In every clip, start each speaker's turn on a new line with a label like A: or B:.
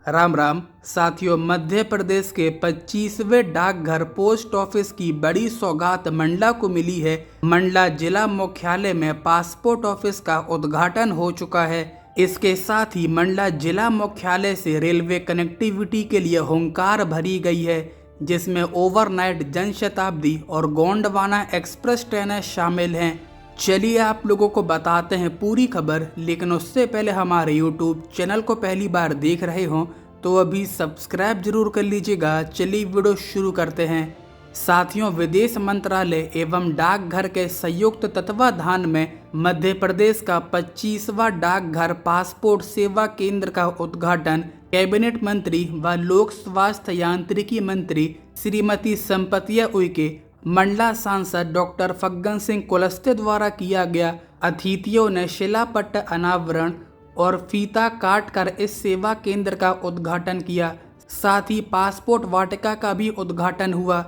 A: राम राम साथियों, मध्य प्रदेश के 25वें डाकघर पोस्ट ऑफिस की बड़ी सौगात मंडला को मिली है। मंडला जिला मुख्यालय में पासपोर्ट ऑफिस का उद्घाटन हो चुका है। इसके साथ ही मंडला जिला मुख्यालय से रेलवे कनेक्टिविटी के लिए हुंकार भरी गई है, जिसमें ओवरनाइट जनशताब्दी और गोंडवाना एक्सप्रेस ट्रेनें शामिल हैं। चलिए आप लोगों को बताते हैं पूरी खबर, लेकिन उससे पहले हमारे यूट्यूब चैनल को पहली बार देख रहे हों तो अभी सब्सक्राइब जरूर कर लीजिएगा। चलिए वीडियो शुरू करते हैं। साथियों, विदेश मंत्रालय एवं डाकघर के संयुक्त तत्वाधान में मध्य प्रदेश का 25वां डाकघर पासपोर्ट सेवा केंद्र का उद्घाटन कैबिनेट मंत्री व लोक स्वास्थ्य यांत्रिकी मंत्री श्रीमती संपतिया उइके, मंडला सांसद डॉक्टर फग्गन सिंह कुलस्ते द्वारा किया गया। अतिथियों ने शिलापट्ट अनावरण और फीता काटकर इस सेवा केंद्र का उद्घाटन किया। साथ ही पासपोर्ट वाटिका का भी उद्घाटन हुआ।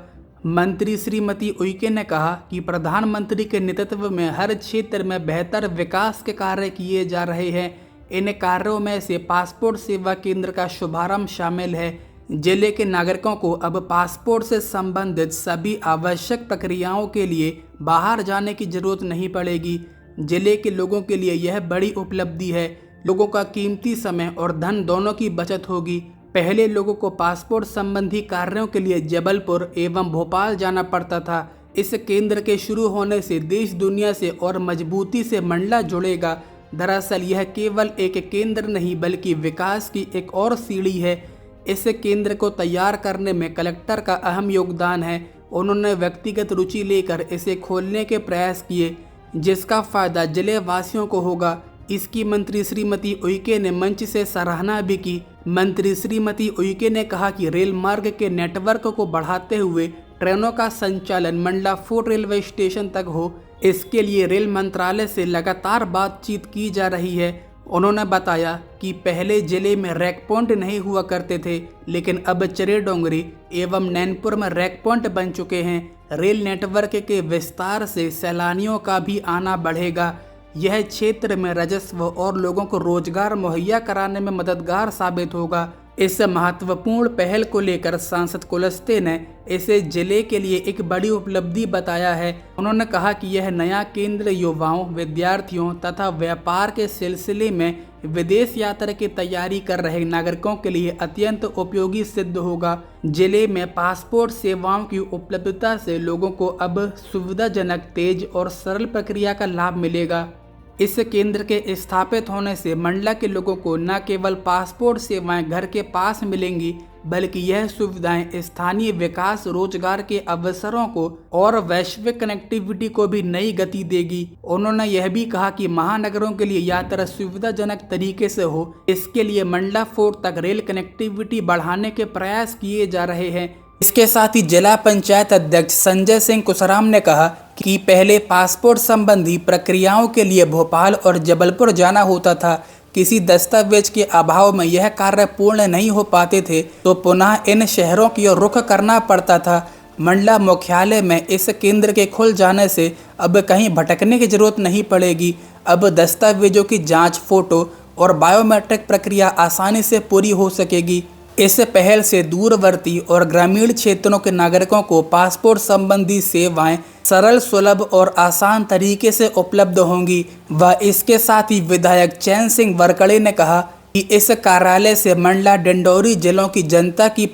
A: मंत्री श्रीमती उइके ने कहा कि प्रधानमंत्री के नेतृत्व में हर क्षेत्र में बेहतर विकास के कार्य किए जा रहे हैं। इन कार्यों में से पासपोर्ट सेवा केंद्र का शुभारंभ शामिल है। जिले के नागरिकों को अब पासपोर्ट से संबंधित सभी आवश्यक प्रक्रियाओं के लिए बाहर जाने की जरूरत नहीं पड़ेगी। जिले के लोगों के लिए यह बड़ी उपलब्धि है। लोगों का कीमती समय और धन दोनों की बचत होगी। पहले लोगों को पासपोर्ट संबंधी कार्यों के लिए जबलपुर एवं भोपाल जाना पड़ता था। इस केंद्र के शुरू होने से देश दुनिया से और मजबूती से मंडला जुड़ेगा। दरअसल यह केवल एक केंद्र नहीं बल्कि विकास की एक और सीढ़ी है। इस केंद्र को तैयार करने में कलेक्टर का अहम योगदान है। उन्होंने व्यक्तिगत रुचि लेकर इसे खोलने के प्रयास किए, जिसका फायदा जिले वासियों को होगा। इसकी मंत्री श्रीमती उइके ने मंच से सराहना भी की। मंत्री श्रीमती उइके ने कहा कि रेल मार्ग के नेटवर्क को बढ़ाते हुए ट्रेनों का संचालन मंडला फोर्ट रेलवे स्टेशन तक हो, इसके लिए रेल मंत्रालय से लगातार बातचीत की जा रही है। उन्होंने बताया कि पहले जिले में रैक पॉइंट नहीं हुआ करते थे, लेकिन अब चरेडोंगरी एवं नैनपुर में रैक पॉइंट बन चुके हैं। रेल नेटवर्क के विस्तार से सैलानियों का भी आना बढ़ेगा। यह क्षेत्र में राजस्व और लोगों को रोजगार मुहैया कराने में मददगार साबित होगा। इस महत्वपूर्ण पहल को लेकर सांसद कुलस्ते ने इसे जिले के लिए एक बड़ी उपलब्धि बताया है। उन्होंने कहा कि यह नया केंद्र युवाओं, विद्यार्थियों तथा व्यापार के सिलसिले में विदेश यात्रा की तैयारी कर रहे नागरिकों के लिए अत्यंत उपयोगी सिद्ध होगा। जिले में पासपोर्ट सेवाओं की उपलब्धता से लोगों को अब सुविधाजनक, तेज और सरल प्रक्रिया का लाभ मिलेगा। इस केंद्र के स्थापित होने से मंडला के लोगों को न केवल पासपोर्ट सेवाएं घर के पास मिलेंगी, बल्कि यह सुविधाएं स्थानीय विकास, रोजगार के अवसरों को और वैश्विक कनेक्टिविटी को भी नई गति देगी। उन्होंने यह भी कहा कि महानगरों के लिए यात्रा सुविधाजनक तरीके से हो, इसके लिए मंडला फोर्ट तक रेल कनेक्टिविटी बढ़ाने के प्रयास किए जा रहे हैं। इसके साथ ही जिला पंचायत अध्यक्ष संजय सिंह कुशराम ने कहा कि पहले पासपोर्ट संबंधी प्रक्रियाओं के लिए भोपाल और जबलपुर जाना होता था। किसी दस्तावेज के अभाव में यह कार्य पूर्ण नहीं हो पाते थे, तो पुनः इन शहरों की ओर रुख करना पड़ता था। मंडला मुख्यालय में इस केंद्र के खुल जाने से अब कहीं भटकने की जरूरत नहीं पड़ेगी। अब दस्तावेजों की जाँच, फोटो और बायोमेट्रिक प्रक्रिया आसानी से पूरी हो सकेगी। इस पहल से दूरवर्ती और ग्रामीण क्षेत्रों के नागरिकों को पासपोर्ट संबंधी सेवाएं सरल, सुलभ और आसान तरीके से उपलब्ध होंगी। व इसके साथ ही विधायक चैन सिंह वरकड़े ने कहा कि इस कार्यालय से मंडला, डिंडौरी जिलों की जनता की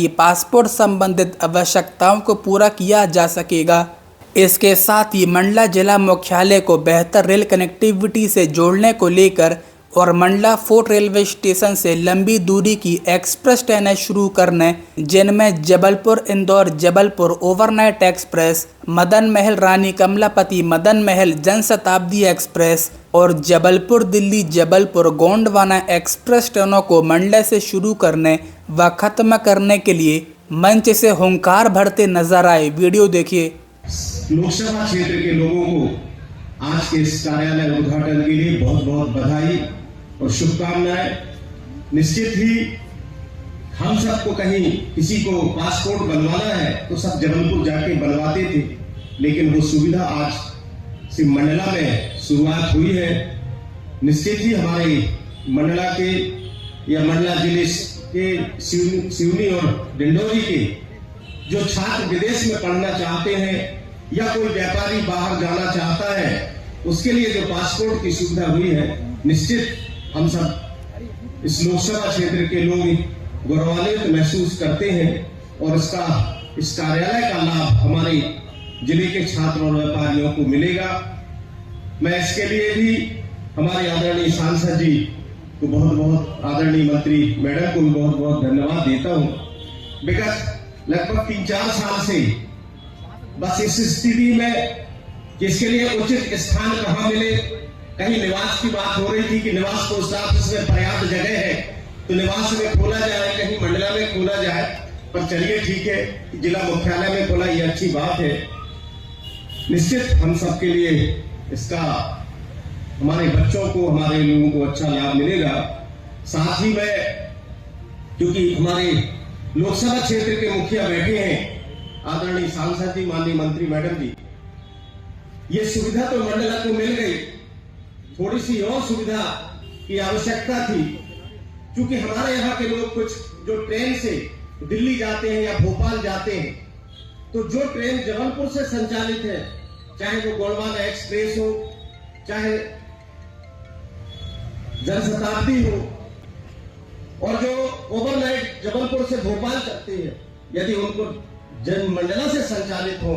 A: पासपोर्ट संबंधित आवश्यकताओं को पूरा किया जा सकेगा। इसके साथ ही मंडला जिला मुख्यालय को बेहतर रेल कनेक्टिविटी से जोड़ने को लेकर और मंडला फोर्ट रेलवे स्टेशन से लंबी दूरी की एक्सप्रेस ट्रेनें शुरू करने, जिनमें जबलपुर इंदौर जबलपुर ओवरनाइट एक्सप्रेस, मदन महल रानी कमलापति मदन महल जनशताब्दी एक्सप्रेस और जबलपुर दिल्ली जबलपुर गोंडवाना एक्सप्रेस ट्रेनों को मंडला से शुरू करने व खत्म करने के लिए मंच से हुंकार भरते नजर आए। वीडियो देखिए।
B: लोकसभा क्षेत्र के लोगों को आज के इस कार्यालय उद्घाटन के लिए बहुत बहुत बधाई और शुभकामनाएं। निश्चित ही हम सबको कहीं किसी को पासपोर्ट बनवाना है तो सब जबलपुर जाके बनवाते थे, लेकिन वो सुविधा आज सिर्फ मंडला में शुरुआत हुई है। निश्चित ही हमारे मंडला के या मंडला जिले के सिवनी और डिंडोरी के जो छात्र विदेश में पढ़ना चाहते हैं या कोई व्यापारी बाहर जाना चाहता है, उसके लिए जो पासपोर्ट की सुविधा हुई है, निश्चित हम सब इस लोकसभा क्षेत्र के लोग गौरवान्वित महसूस करते हैं और इस कार्यालय का लाभ हमारे जिले के छात्र और व्यापारियों को मिलेगा। मैं इसके लिए भी हमारे आदरणीय सांसद जी को बहुत आदरणीय मंत्री मैडम को भी बहुत धन्यवाद देता हूं। विगत लगभग 3-4 साल से बस इस स्थिति में जिसके लिए उचित स्थान कहाँ मिले, कहीं निवास की बात हो रही थी कि निवास पोस्ट ऑफिस में पर्याप्त जगह है तो निवास में खोला जाए, कहीं मंडला में खोला जाए, पर चलिए ठीक है, जिला मुख्यालय में खोला, ये अच्छी बात है। निश्चित हम सबके लिए इसका हमारे बच्चों को, हमारे लोगों को अच्छा लाभ मिलेगा। साथ ही में क्योंकि हमारे लोकसभा क्षेत्र के मुखिया बैठे हैं, आदरणीय सांसद जी, माननीय मंत्री मैडम जी, ये सुविधा तो मंडला को मिल गई, थोड़ी सी और सुविधा की आवश्यकता थी, क्योंकि हमारे यहाँ के लोग कुछ जो ट्रेन से दिल्ली जाते हैं या भोपाल जाते हैं, तो जो ट्रेन जबलपुर से संचालित है, चाहे वो गोंडवाना एक्सप्रेस हो, चाहे जनशताब्दी हो, और जो ओवरनाइट जबलपुर से भोपाल चलती है, यदि उनको मंडला से संचालित हो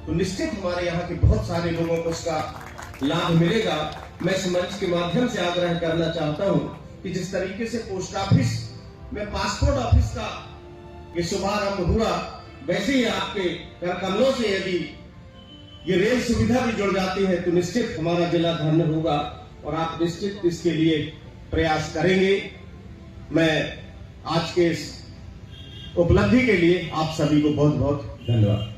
B: तो निश्चित हमारे यहाँ के बहुत सारे लोगों को उसका लाभ मिलेगा। मैं इस मंच के माध्यम से आग्रह करना चाहता हूँ कि जिस तरीके से पोस्ट ऑफिस में पासपोर्ट ऑफिस का ये शुभारंभ हुआ, वैसे ही आपके कर कमलों से यदि ये रेल सुविधा भी जुड़ जाती है तो निश्चित हमारा जिला धन्य होगा और आप निश्चित इसके लिए प्रयास करेंगे। मैं आज के इस उपलब्धि के लिए आप सभी को बहुत धन्यवाद।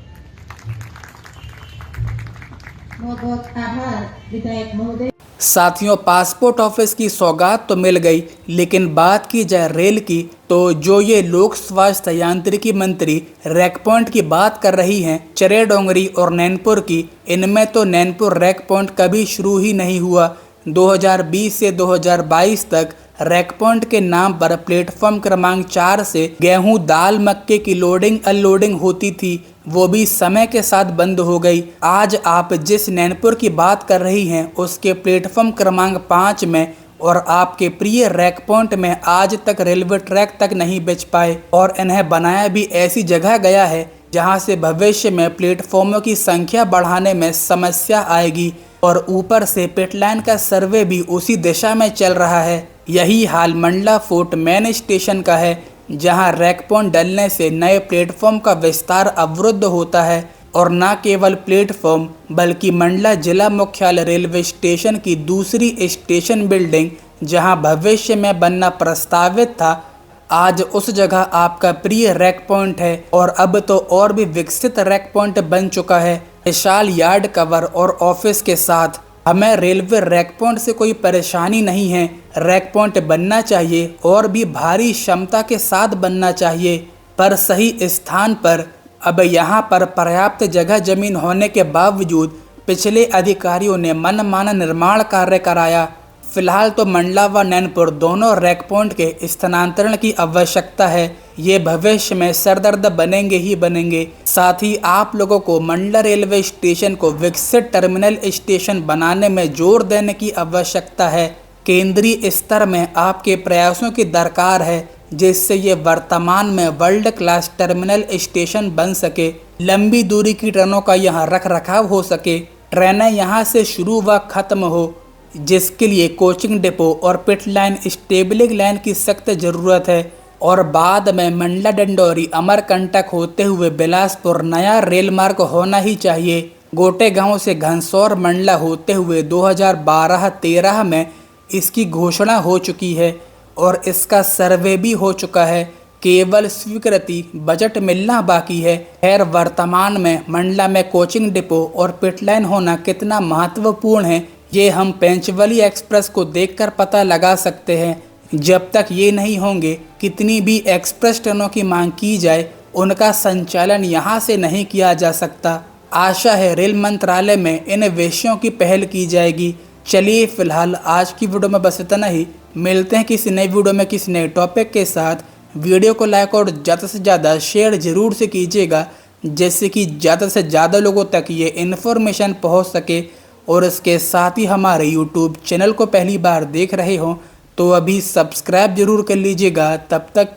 C: बहुत आभार विधायक महोदय।
A: साथियों, पासपोर्ट ऑफिस की सौगात तो मिल गई, लेकिन बात की जाए रेल की तो जो ये लोक स्वास्थ्य यांत्रिकी मंत्री रैक पॉइंट की बात कर रही हैं, चरे डोंगरी और नैनपुर की, इनमें तो नैनपुर रैक पॉइंट कभी शुरू ही नहीं हुआ। 2020 से 2022 तक रैक पॉइंट के नाम पर प्लेटफॉर्म क्रमांक 4 से गेहूं, दाल, मक्के की लोडिंग अनलोडिंग होती थी, वो भी समय के साथ बंद हो गई। आज आप जिस नैनपुर की बात कर रही हैं उसके प्लेटफॉर्म क्रमांक 5 में और आपके प्रिय रैक पॉइंट में आज तक रेलवे ट्रैक तक नहीं बिछ पाए और इन्हें बनाया भी ऐसी जगह गया है जहां से भविष्य में प्लेटफॉर्मों की संख्या बढ़ाने में समस्या आएगी। और ऊपर से पिट लाइन का सर्वे भी उसी दिशा में चल रहा है। यही हाल मंडला फोर्ट मेन स्टेशन का है, जहां रैक पॉइंट डलने से नए प्लेटफॉर्म का विस्तार अवरुद्ध होता है और न केवल प्लेटफॉर्म बल्कि मंडला जिला मुख्यालय रेलवे स्टेशन की दूसरी स्टेशन बिल्डिंग जहां भविष्य में बनना प्रस्तावित था, आज उस जगह आपका प्रिय रैक पॉइंट है और अब तो और भी विकसित रैक पॉइंट बन चुका है। विशाल यार्ड कवर और ऑफिस के साथ हमें रेलवे रैक पॉइंट से कोई परेशानी नहीं है। रैक पॉइंट बनना चाहिए और भी भारी क्षमता के साथ बनना चाहिए, पर सही स्थान पर। अब यहाँ पर पर्याप्त जगह जमीन होने के बावजूद पिछले अधिकारियों ने मनमाना निर्माण कार्य कराया। फिलहाल तो मंडला व नैनपुर दोनों रैक पॉइंट के स्थानांतरण की आवश्यकता है। ये भविष्य में सरदर्द बनेंगे ही बनेंगे। साथ ही आप लोगों को मंडला रेलवे स्टेशन को विकसित टर्मिनल स्टेशन बनाने में जोर देने की आवश्यकता है। केंद्रीय स्तर में आपके प्रयासों की दरकार है, जिससे ये वर्तमान में वर्ल्ड क्लास टर्मिनल स्टेशन बन सके। लंबी दूरी की ट्रेनों का यहाँ रख रखाव हो सके, ट्रेनें यहाँ से शुरू व खत्म हो, जिसके लिए कोचिंग डिपो और पिट लाइन स्टेबलिंग लाइन की सख्त ज़रूरत है। और बाद में मंडला डिंडोरी अमरकंटक होते हुए बिलासपुर नया रेल मार्ग होना ही चाहिए। गोटे गांव से घनसौर मंडला होते हुए 2012-13 में इसकी घोषणा हो चुकी है और इसका सर्वे भी हो चुका है। केवल स्वीकृति बजट मिलना बाकी है। खैर, वर्तमान में मंडला में कोचिंग डिपो और पिट लाइन होना कितना महत्वपूर्ण है, ये हम पेंचवली एक्सप्रेस को देखकर पता लगा सकते हैं। जब तक ये नहीं होंगे, कितनी भी एक्सप्रेस ट्रेनों की मांग की जाए, उनका संचालन यहाँ से नहीं किया जा सकता। आशा है रेल मंत्रालय में इन विषयों की पहल की जाएगी। चलिए फिलहाल आज की वीडियो में बस इतना ही। मिलते हैं किसी नई वीडियो में किसी नए टॉपिक के साथ। वीडियो को लाइक और ज़्यादा से ज़्यादा शेयर ज़रूर से कीजिएगा, जिससे कि ज़्यादा से ज़्यादा लोगों तक ये इन्फॉर्मेशन पहुंच सके। और इसके साथ ही हमारे यूट्यूब चैनल को पहली बार देख रहे हो तो अभी सब्सक्राइब जरूर कर लीजिएगा। तब तक